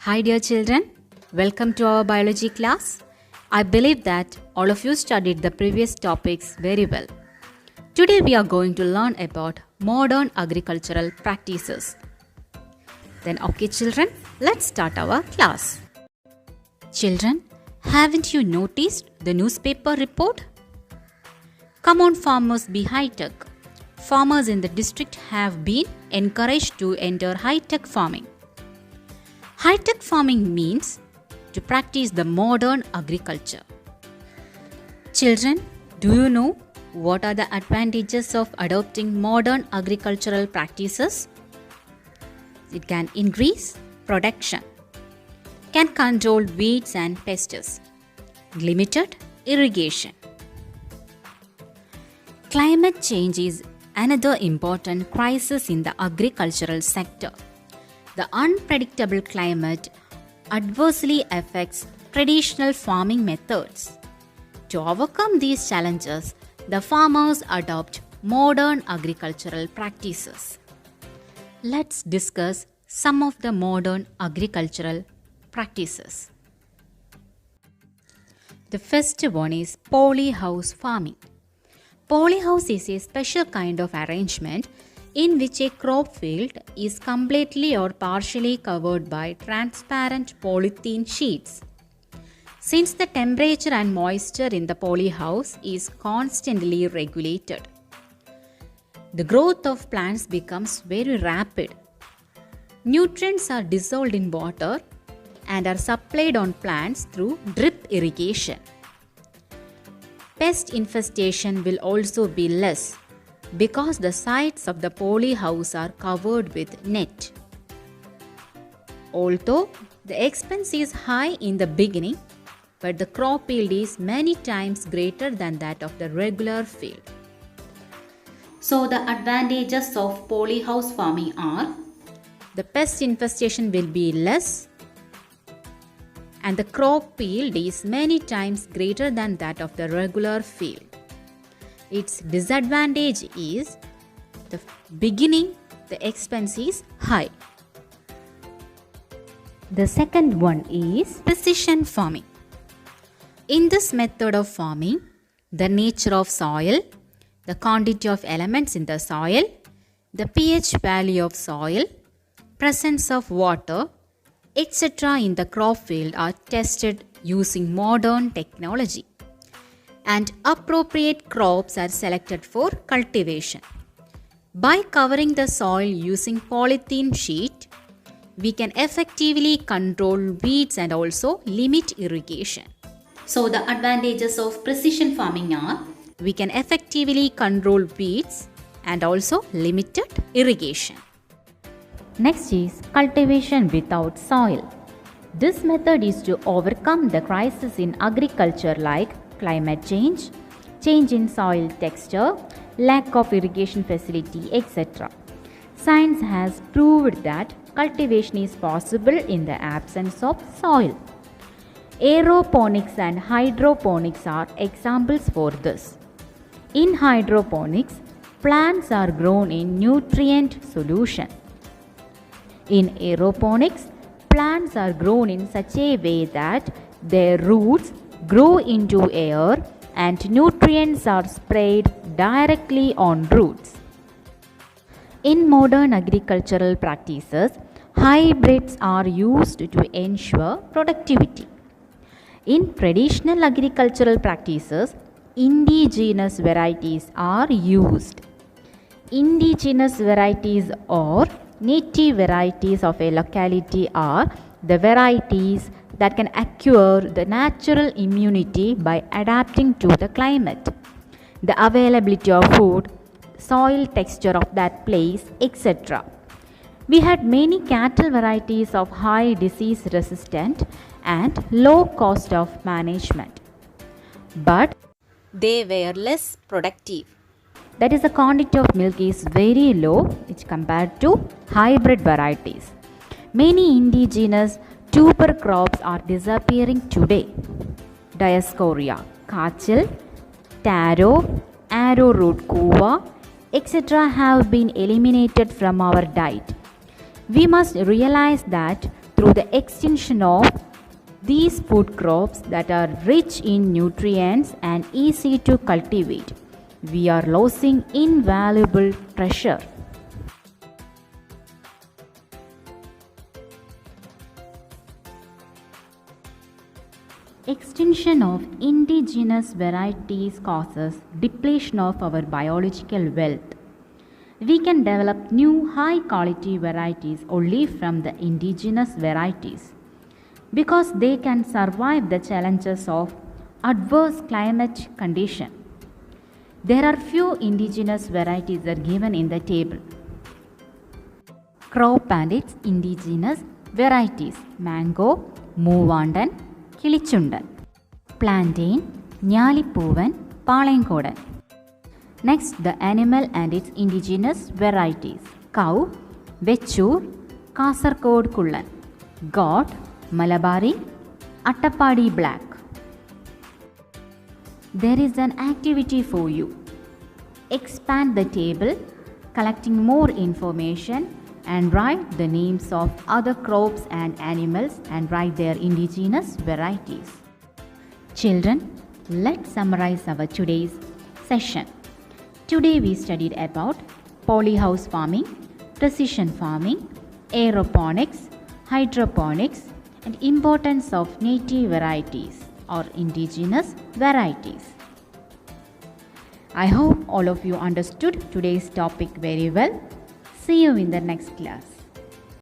Hi, dear children. Welcome to our biology class. I believe that all of you studied the previous topics very well. Today, we are going to learn about modern agricultural practices. Then, okay, children, let's start our class. Children, haven't you noticed the newspaper report? Come on, farmers, be high tech. Farmers in the district have been encouraged to enter high tech farming. High-tech farming means to practice the modern agriculture. Children, do you know what are the advantages of adopting modern agricultural practices? It can increase production, can control weeds and pests, limited irrigation. Climate change is another important crisis in the agricultural sector. The unpredictable climate adversely affects traditional farming methods. To overcome these challenges, the farmers adopt modern agricultural practices. Let's discuss some of the modern agricultural practices. The first one is polyhouse farming. Polyhouse is a special kind of arrangement in which a crop field is completely or partially covered by transparent polythene sheets. Since the temperature and moisture in the polyhouse is constantly regulated, the growth of plants becomes very rapid. Nutrients are dissolved in water and are supplied on plants through drip irrigation. Pest infestation will also be less because the sides of the polyhouse are covered with net. Although the expense is high in the beginning, but the crop yield is many times greater than that of the regular field. So the advantages of polyhouse farming are: the pest infestation will be less and the crop yield is many times greater than that of the regular field. Its disadvantage is the beginning, the expense is high. The second one is precision farming. In this method of farming, the nature of soil, the quantity of elements in the soil, the pH value of soil, presence of water, etc. in the crop field are tested using modern technology, and appropriate crops are selected for cultivation. By covering the soil using polythene sheet, we can effectively control weeds and also limit irrigation. So the advantages of precision farming are: we can effectively control weeds and also limited irrigation. Next is cultivation without soil. This method is to overcome the crisis in agriculture like climate change, change in soil texture, lack of irrigation facility, etc. Science has proved that cultivation is possible in the absence of soil. Aeroponics and hydroponics are examples for this. In hydroponics, plants are grown in nutrient solution. In aeroponics, plants are grown in such a way that their roots grow into air and nutrients are sprayed directly on roots. In modern agricultural practices, hybrids are used to ensure productivity. In traditional agricultural practices, indigenous varieties are used. Indigenous varieties or native varieties of a locality are the varieties that can acquire the natural immunity by adapting to the climate, the availability of food, soil texture of that place, etc. We had many cattle varieties of high disease resistant and low cost of management, but they were less productive. That is, the quantity of milk is very low which compared to hybrid varieties. Many indigenous tuber crops are disappearing today. Dioscorea, kachil, taro, arrowroot kuva, etc. have been eliminated from our diet. We must realize that through the extension of these food crops that are rich in nutrients and easy to cultivate, we are losing invaluable treasure. Extinction of indigenous varieties causes depletion of our biological wealth. We can develop new high quality varieties only from the indigenous varieties because they can survive the challenges of adverse climate condition. There are few indigenous varieties are given in the table. Crop and its indigenous varieties: mango, Moovandan, Kilichundan. Plantain, ഞാലിപ്പൂവൻ, Palayamkodan. Next, the animal and its indigenous varieties: cow, Vechur, Kasaragod കുള്ളൻ, goat, Malabari, Attappadi black. There is an activity for you. Expand the table, collecting more information and write the names of other crops and animals and write their indigenous varieties. Children, let's summarize our today's session. Today we studied about polyhouse farming, precision farming, aeroponics, hydroponics, and importance of native varieties or indigenous varieties. I hope all of you understood today's topic very well. See you in the next class.